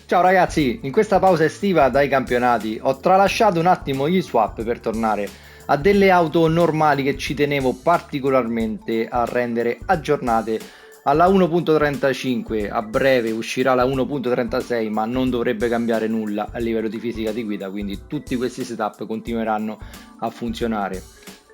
Ciao ragazzi, in questa pausa estiva dai campionati ho tralasciato un attimo gli swap per tornare a delle auto normali che ci tenevo particolarmente a rendere aggiornate alla 1.35. A breve uscirà la 1.36, ma non dovrebbe cambiare nulla a livello di fisica di guida, quindi tutti questi setup continueranno a funzionare.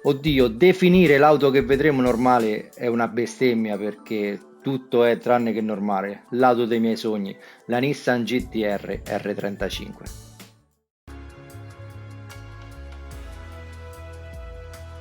Oddio, definire l'auto che vedremo normale è una bestemmia perché tutto è tranne che normale. L'auto dei miei sogni, la Nissan GT-R R35.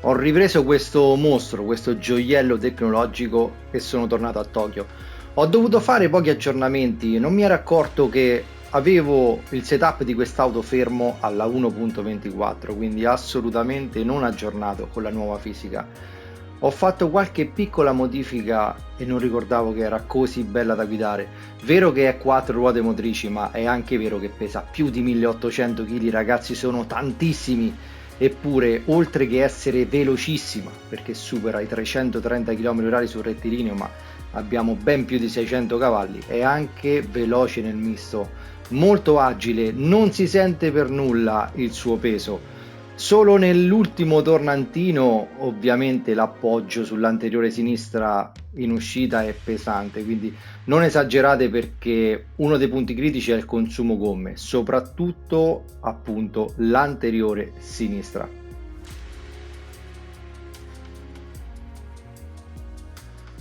Ho ripreso questo mostro, questo gioiello tecnologico e sono tornato a Tokyo. Ho dovuto fare pochi aggiornamenti, non mi ero accorto che avevo il setup di quest'auto fermo alla 1.24, quindi assolutamente non aggiornato con la nuova fisica. Ho fatto qualche piccola modifica e non ricordavo che era così bella da guidare. Vero che è 4 ruote motrici, ma è anche vero che pesa più di 1800 kg, ragazzi, sono tantissimi. Eppure, oltre che essere velocissima, perché supera i 330 km/h sul rettilineo, ma abbiamo ben più di 600 cavalli, è anche veloce nel misto, molto agile, non si sente per nulla il suo peso. Solo nell'ultimo tornantino, ovviamente, l'appoggio sull'anteriore sinistra in uscita è pesante, quindi non esagerate perché uno dei punti critici è il consumo gomme, soprattutto appunto l'anteriore sinistra.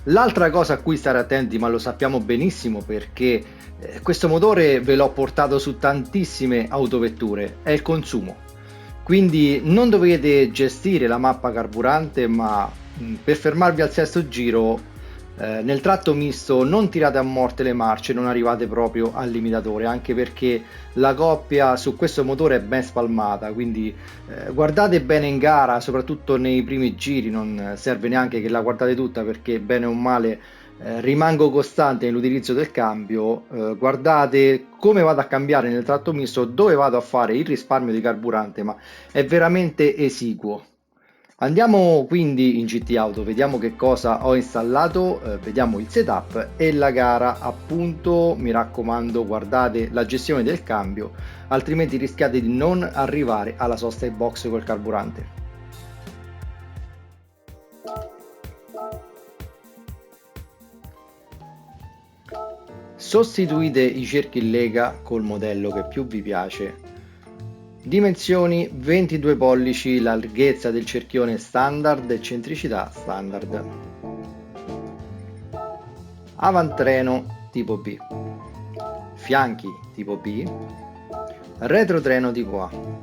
L'altra cosa a cui stare attenti, ma lo sappiamo benissimo perché questo motore ve l'ho portato su tantissime autovetture, è il consumo. Quindi non dovete gestire la mappa carburante, ma per fermarvi al sesto giro nel tratto misto non tirate a morte le marce, non arrivate proprio al limitatore, anche perché la coppia su questo motore è ben spalmata, quindi guardate bene in gara, soprattutto nei primi giri, non serve neanche che la guardate tutta perché bene o male rimango costante nell'utilizzo del cambio. Guardate come vado a cambiare nel tratto misto, dove vado a fare il risparmio di carburante, ma è veramente esiguo. Andiamo quindi in GT Auto, vediamo che cosa ho installato, vediamo il setup e la gara. Appunto, mi raccomando, guardate la gestione del cambio, altrimenti rischiate di non arrivare alla sosta in box col carburante. Sostituite i cerchi in lega col modello che più vi piace. Dimensioni 22 pollici, larghezza del cerchione standard e centricità standard. Avantreno tipo B, fianchi tipo B, retrotreno tipo A.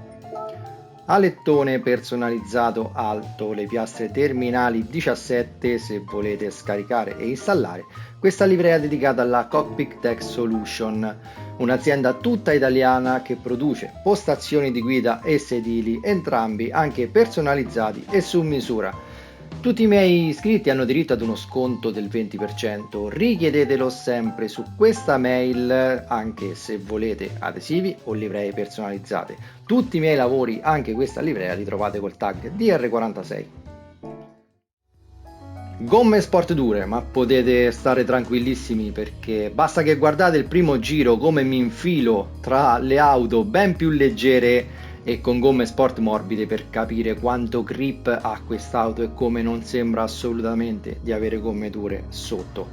Alettone personalizzato alto, le piastre terminali 17 se volete scaricare e installare questa livrea dedicata alla Cockpit Tech Solution, un'azienda tutta italiana che produce postazioni di guida e sedili, entrambi anche personalizzati e su misura. Tutti i miei iscritti hanno diritto ad uno sconto del 20%, richiedetelo sempre su questa mail anche se volete adesivi o livree personalizzate. Tutti i miei lavori, anche questa livrea, li trovate col tag DR46. Gomme sport dure, ma potete stare tranquillissimi perché basta che guardate il primo giro come mi infilo tra le auto ben più leggere e con gomme sport morbide per capire quanto grip ha quest'auto e come non sembra assolutamente di avere gomme dure sotto.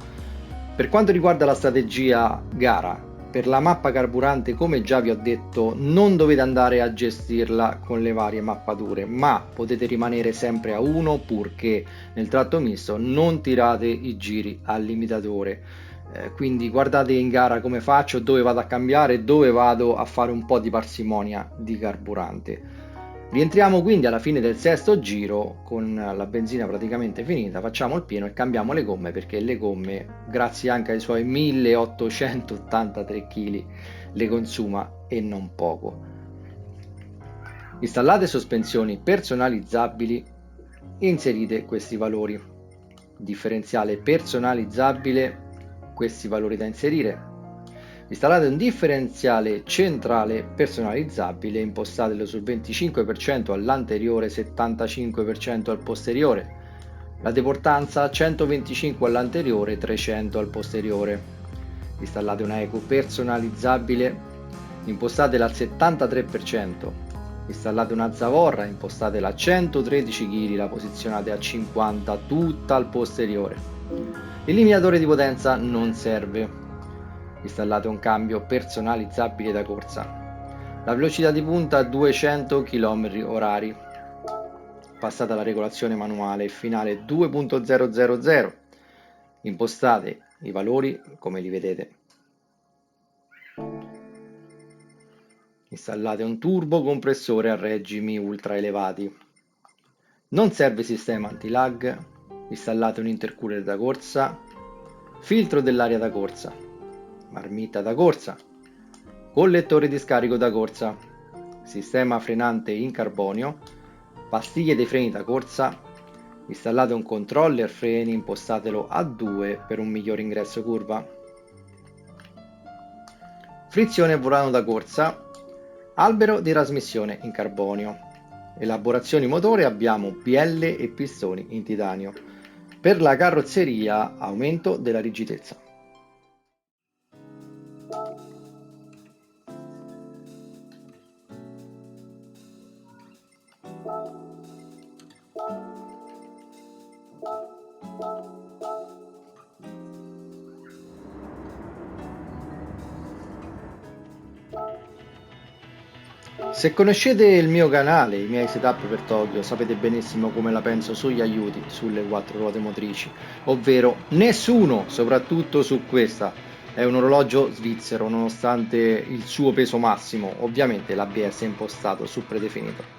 Per quanto riguarda la strategia gara, per la mappa carburante, come già vi ho detto, non dovete andare a gestirla con le varie mappature, ma potete rimanere sempre a uno purché nel tratto misto non tirate i giri al limitatore. Quindi guardate in gara come faccio, dove vado a cambiare, dove vado a fare un po' di parsimonia di carburante. Rientriamo quindi alla fine del sesto giro con la benzina praticamente finita, facciamo il pieno e cambiamo le gomme perché le gomme, grazie anche ai suoi 1883 kg, le consuma e non poco. Installate sospensioni personalizzabili, inserite questi valori. Differenziale personalizzabile, questi valori da inserire. Installate un differenziale centrale personalizzabile, impostatelo sul 25% all'anteriore, 75% al posteriore. La deportanza 125 all'anteriore, 300 al posteriore. Installate una eco personalizzabile, impostatela al 73%, installate una zavorra, impostatela a 113 kg, la posizionate a 50, tutta al posteriore. Il limitatore di potenza non serve, installate un cambio personalizzabile da corsa. La velocità di punta a 200 km/h, passata la regolazione manuale finale 2.000, impostate i valori come li vedete. Installate un turbo compressore a regimi ultra elevati. Non serve sistema anti-lag, installate un intercooler da corsa, filtro dell'aria da corsa, marmitta da corsa, collettore di scarico da corsa, sistema frenante in carbonio, pastiglie dei freni da corsa, installate un controller freni, impostatelo a 2 per un miglior ingresso curva, frizione e volano da corsa, albero di trasmissione in carbonio. Elaborazioni motore abbiamo bielle e pistoni in titanio. Per la carrozzeria aumento della rigidezza. Se conoscete il mio canale, i miei setup per Tokyo, sapete benissimo come la penso sugli aiuti sulle 4 ruote motrici, ovvero nessuno, soprattutto su questa. È un orologio svizzero nonostante il suo peso massimo, ovviamente l'ABS è impostato su predefinito.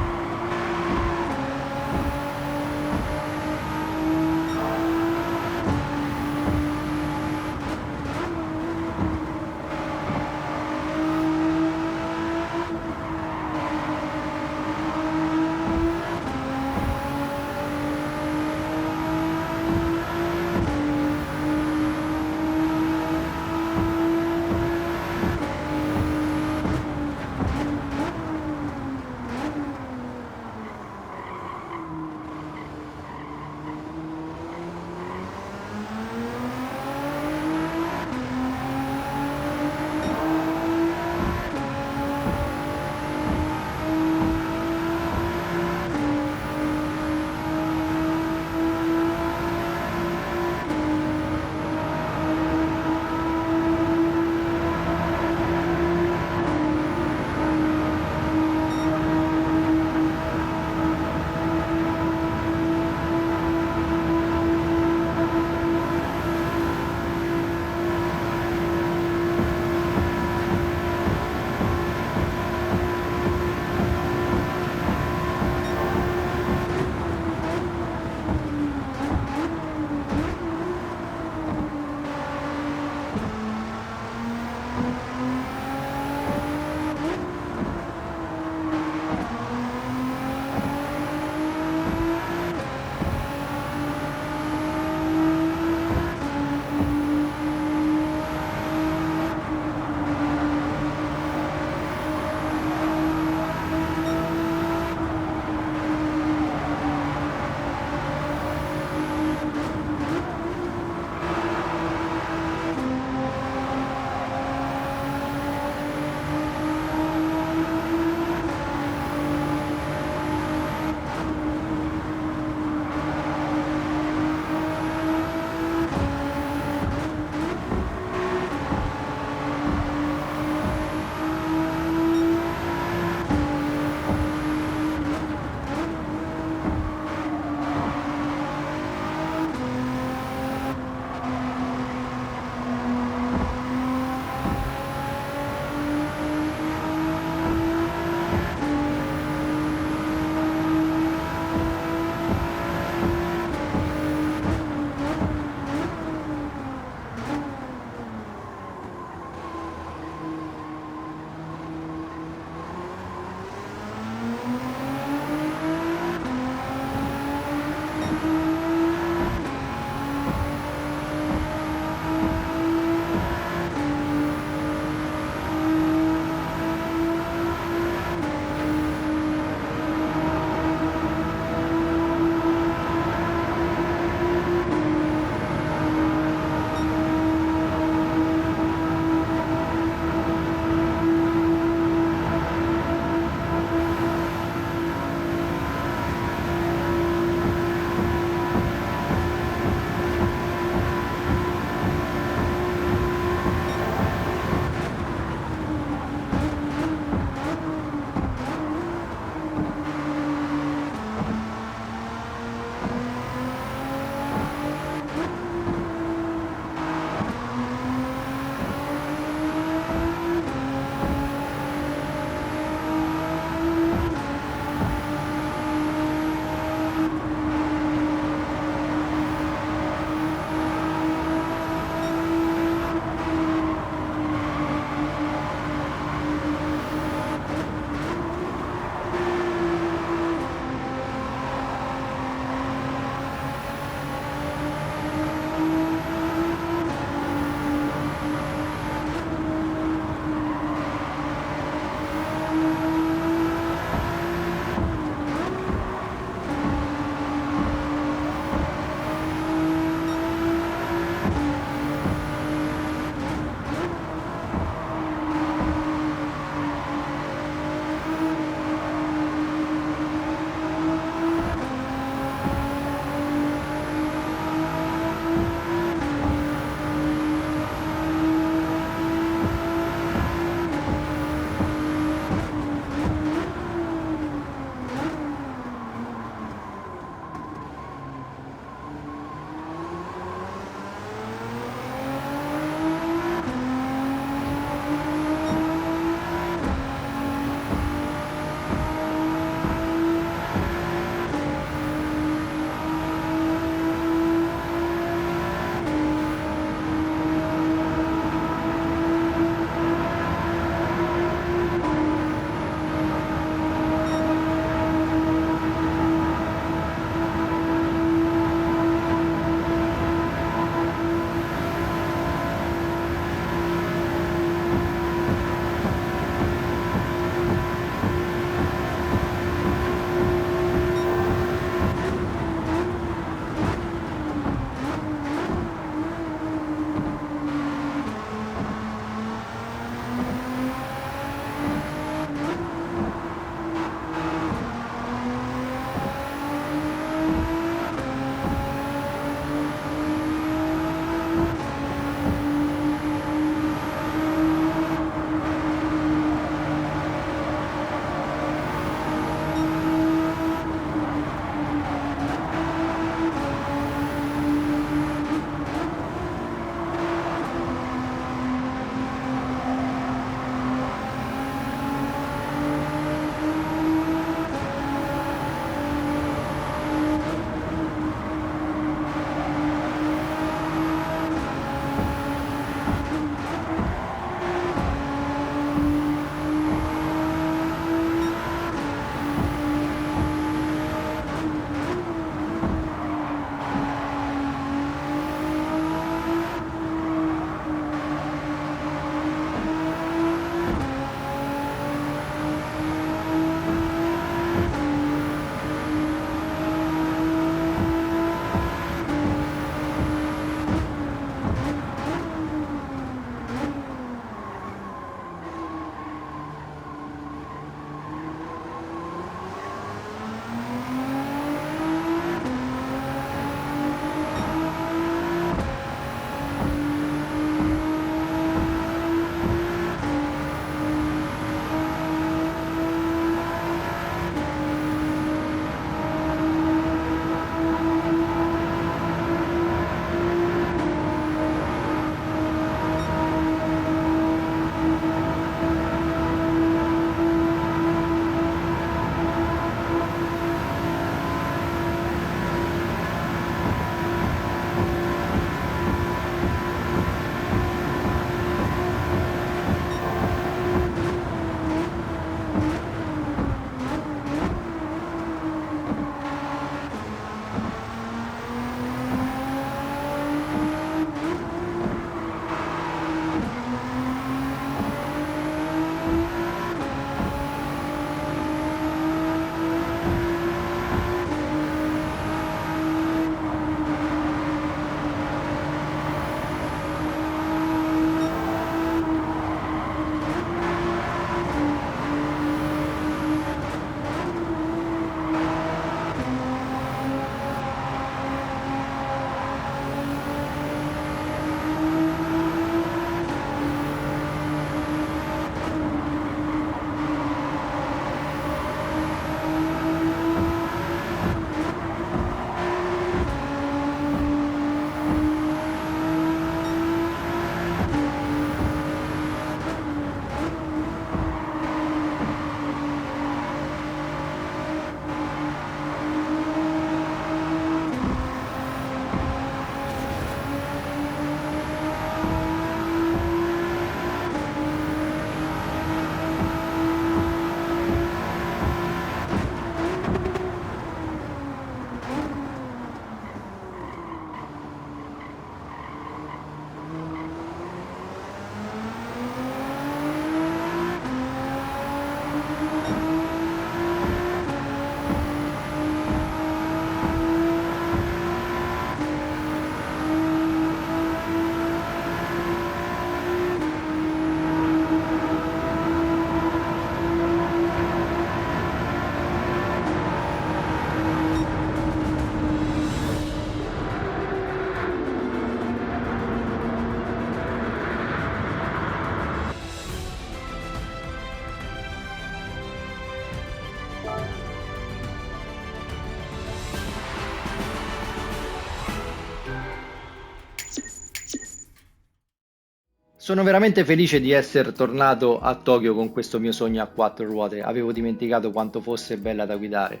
Sono veramente felice di essere tornato a Tokyo con questo mio sogno a quattro ruote. Avevo dimenticato quanto fosse bella da guidare.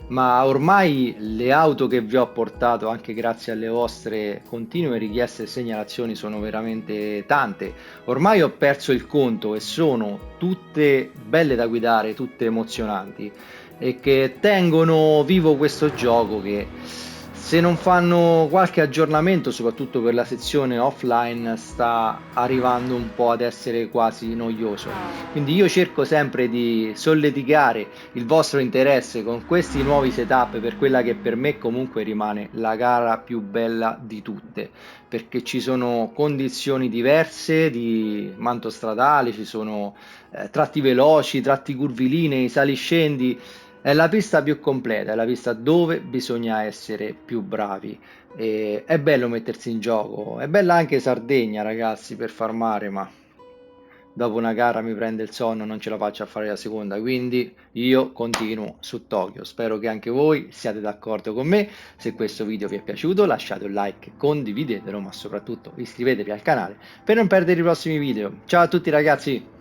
Ma ormai le auto che vi ho portato, anche grazie alle vostre continue richieste e segnalazioni, sono veramente tante. Ormai ho perso il conto e sono tutte belle da guidare, tutte emozionanti e che tengono vivo questo gioco che se non fanno qualche aggiornamento, soprattutto per la sezione offline, sta arrivando un po' ad essere quasi noioso. Quindi io cerco sempre di solleticare il vostro interesse con questi nuovi setup per quella che per me comunque rimane la gara più bella di tutte, perché ci sono condizioni diverse di manto stradale, ci sono tratti veloci, tratti curvilinei, saliscendi. È la pista più completa, è la pista dove bisogna essere più bravi. E è bello mettersi in gioco, è bella anche Sardegna, ragazzi, per far mare, ma dopo una gara mi prende il sonno, non ce la faccio a fare la seconda, quindi io continuo su Tokyo. Spero che anche voi siate d'accordo con me. Se questo video vi è piaciuto, lasciate un like, condividetelo, ma soprattutto iscrivetevi al canale per non perdere i prossimi video. Ciao a tutti, ragazzi!